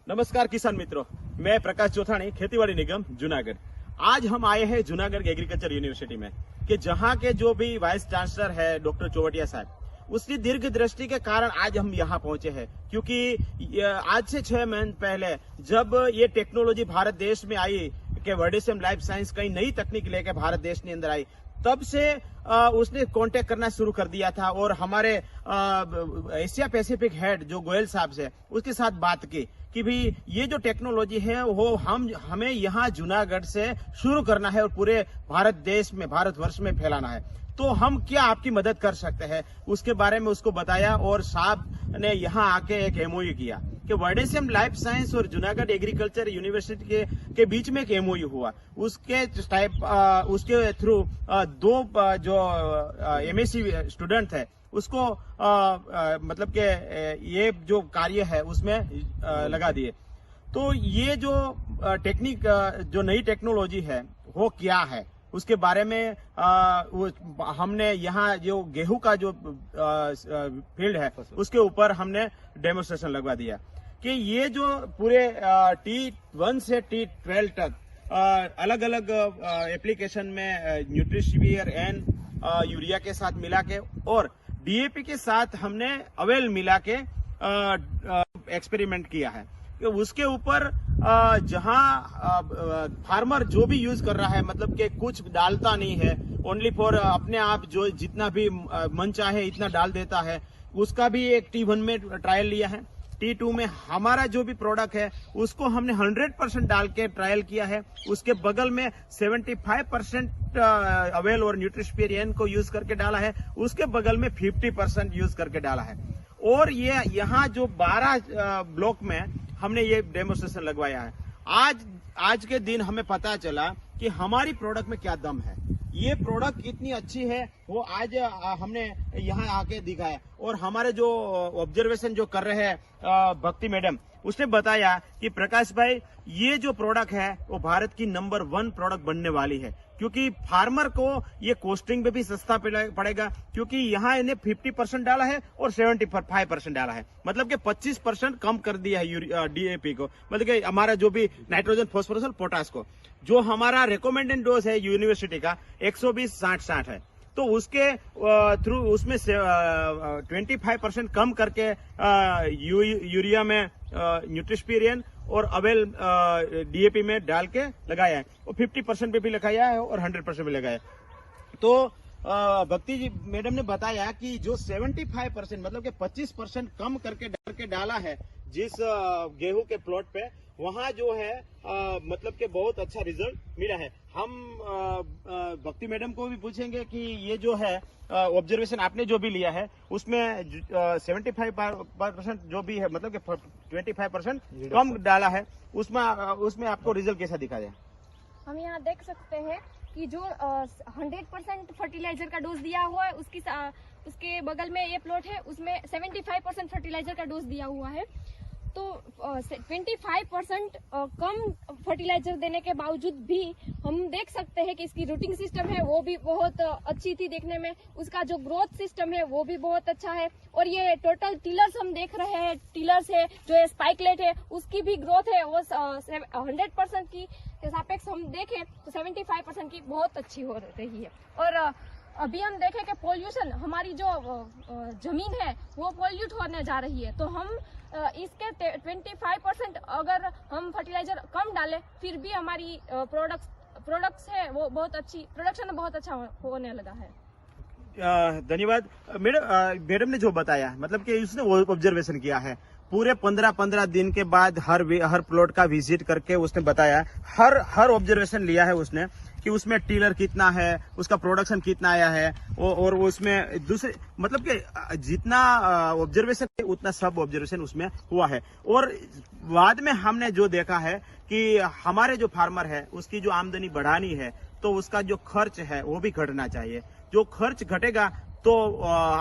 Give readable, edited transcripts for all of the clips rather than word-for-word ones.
नमस्कार किसान मित्रों, मैं प्रकाश चौथानी, खेतीबाड़ी निगम जूनागढ़। आज हम आए हैं जूनागढ़ एग्रीकल्चर यूनिवर्सिटी में कि जहां के जो भी वाइस चांसलर है डॉक्टर चौवटिया साहब, उसकी दीर्घ दृष्टि के कारण आज हम यहां पहुंचे हैं। क्योंकि आज से 6 महीने पहले जब ये टेक्नोलॉजी भारत देश में आई कि वर्डेसियम लाइफ साइंस कई नई तकनीक लेकर भारत देश के अंदर आई, तब से उसने कांटेक्ट करना शुरू कर दिया था और हमारे एशिया पैसिफिक हेड जो गोयल साहब से उसके साथ बात की कि भाई ये जो टेक्नोलॉजी है वो हमें यहाँ जूनागढ़ से शुरू करना है और पूरे भारत देश में, भारतवर्ष में फैलाना है। तो हम क्या आपकी मदद कर सकते हैं, उसके बारे में उसको बताया और साहब ने यहाँ आके एक एमओयू किया कि वर्डेसियम लाइफ साइंस और जूनागढ़ एग्रीकल्चर यूनिवर्सिटी के बीच में एक एमओयू हुआ। उसके थ्रू दो जो एमएससी स्टूडेंट है उसको मतलब के ये जो कार्य है उसमें लगा दिए। तो ये जो टेक्निक, जो नई टेक्नोलॉजी है वो क्या है, उसके बारे में हमने यहाँ जो गेहूं का जो फील्ड है उसके ऊपर हमने डेमोन्स्ट्रेशन लगवा दिया कि ये जो पूरे T1 से T12 तक अलग अलग एप्लीकेशन में न्यूट्रिशियर एंड यूरिया के साथ मिला के और डीएपी के साथ हमने अवेल मिला के एक्सपेरिमेंट किया है कि उसके ऊपर जहां फार्मर जो भी यूज कर रहा है, मतलब कि कुछ डालता नहीं है, ओनली फॉर अपने आप जो जितना भी मन चाहे इतना डाल देता है, उसका भी एक T1 में ट्रायल लिया है। T2 में हमारा जो भी प्रोडक्ट है उसको हमने 100% डाल के ट्रायल किया है। उसके बगल में 75% अवेल और न्यूट्रिशपेरियन को यूज करके डाला है, उसके बगल में 50% यूज करके डाला है। और ये यहाँ जो 12 ब्लॉक में हमने ये डेमोन्स्ट्रेशन लगवाया है। आज के दिन हमें पता चला कि हमारी प्रोडक्ट में क्या दम है, ये प्रोडक्ट कितनी अच्छी है, वो आज हमने यहाँ आके दिखाया। और हमारे जो ऑब्जर्वेशन जो कर रहे हैं भक्ति मैडम, उसने बताया कि प्रकाश भाई ये जो प्रोडक्ट है वो भारत की नंबर 1 प्रोडक्ट बनने वाली है, क्योंकि फार्मर को ये कॉस्टिंग पे भी सस्ता पड़ेगा, क्योंकि यहाँ इन्हें 50% डाला है और 75% डाला है, मतलब कि 25% कम कर दिया है डीएपी को, मतलब कि हमारा जो भी नाइट्रोजन, फास्फोरस और पोटास को। जो हमारा रिकमेंडेड डोज है यूनिवर्सिटी का 120-60-60 है, तो उसके थ्रू उसमें 25% कम करके यूरिया में न्यूट्रिशपेरियन और अवेल डीएपी में डाल के लगाया है, और 50% पे भी लगाया है और 100% पे लगाया है। तो भक्ति जी मैडम ने बताया कि जो 75% मतलब कि 25% कम करके डाला है जिस गेहूं के प्लॉट पे, वहां जो है मतलब कि बहुत अच्छा रिजल्ट मिला है। हम भक्ति मैडम को भी पूछेंगे कि ये जो है ऑब्जर्वेशन आपने जो भी लिया है उसमें 75% जो भी है, मतलब कि 25% कम डाला है, उसमें आपको रिजल्ट कैसा दिखा है? हम यहाँ देख सकते हैं कि जो 100% फर्टिलाइजर का डोज दिया हुआ है उसके बगल में ये प्लॉट है, उसमें 75% फर्टिलाइजर का डोज दिया हुआ है। तो 25% कम फर्टिलाइजर देने के बावजूद भी हम देख सकते हैं कि इसकी रूटिंग सिस्टम है वो भी बहुत अच्छी थी देखने में, उसका जो ग्रोथ सिस्टम है वो भी बहुत अच्छा है। और ये टोटल टिलर्स हम देख रहे हैं, टिलर्स है जो ये स्पाइकलेट है उसकी भी ग्रोथ है वो 100% की सापेक्ष हम देखें तो 75% की बहुत अच्छी हो रही है। और अभी हम देखें कि पोल्यूशन, हमारी जो जमीन है वो पोल्यूट होने जा रही है, तो हम इसके 25% अगर हम फर्टिलाइजर कम डालें फिर भी हमारी प्रोडक्ट्स है वो बहुत अच्छी, प्रोडक्शन बहुत अच्छा होने लगा है। धन्यवाद मैडम ने जो बताया, मतलब कि उसने वो ऑब्जर्वेशन किया है पूरे 15 दिन के बाद हर प्लॉट का विजिट करके उसने बताया, हर ऑब्जर्वेशन लिया है उसने कि उसमें टिलर कितना है, उसका प्रोडक्शन कितना आया है, और उसमें दूसरे मतलब कि जितना ऑब्जर्वेशन उतना सब ऑब्जर्वेशन उसमें हुआ है। और बाद में हमने जो देखा है कि हमारे जो फार्मर है उसकी जो आमदनी बढ़ानी है तो उसका जो खर्च है वो भी घटना चाहिए। जो खर्च घटेगा तो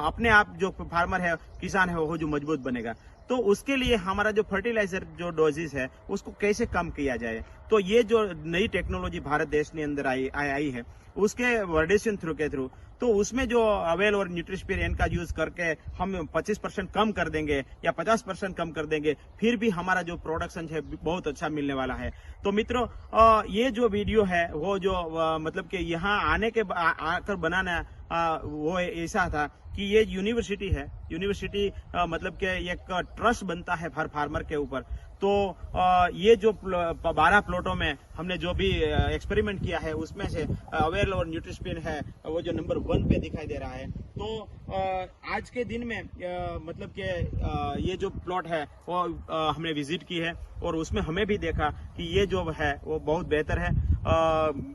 अपने आप जो फार्मर है, किसान है, वो जो मजबूत बनेगा। तो उसके लिए हमारा जो फर्टिलाइजर जो डोजेस है उसको कैसे कम किया जाए। तो ये जो नई टेक्नोलॉजी भारत देश के अंदर आई है उसके वर्डेशन के थ्रू, तो उसमें जो अवेल और न्यूट्रिस्पियर का यूज करके हम 25% कम कर देंगे या 50% कम कर देंगे, फिर भी हमारा जो प्रोडक्शन है बहुत अच्छा मिलने वाला है। तो मित्रों ये जो वीडियो है वो जो मतलब कि यहाँ आने के आकर बनाना वो ऐसा था कि ये यूनिवर्सिटी है, यूनिवर्सिटी मतलब कि एक ट्रस्ट बनता है हर फार्मर के ऊपर। तो ये जो 12 प्लॉटों में हमने जो भी एक्सपेरिमेंट किया है उसमें से अवेल और न्यूट्रिस्पिन है वो जो नंबर 1 पे दिखाई दे रहा है। तो आज के दिन में मतलब कि ये जो प्लॉट है वो हमने विजिट की है और उसमें हमें भी देखा कि ये जो है वो बहुत बेहतर है।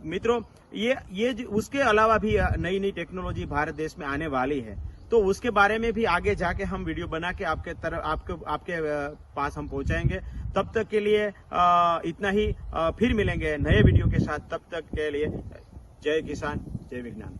मित्रों ये उसके अलावा भी नई नई टेक्नोलॉजी भारत देश में आने वाली है, तो उसके बारे में भी आगे जाके हम वीडियो बना के आपके पास हम पहुंचाएंगे। तब तक के लिए इतना ही, फिर मिलेंगे नए वीडियो के साथ। तब तक के लिए जय किसान जय विज्ञान।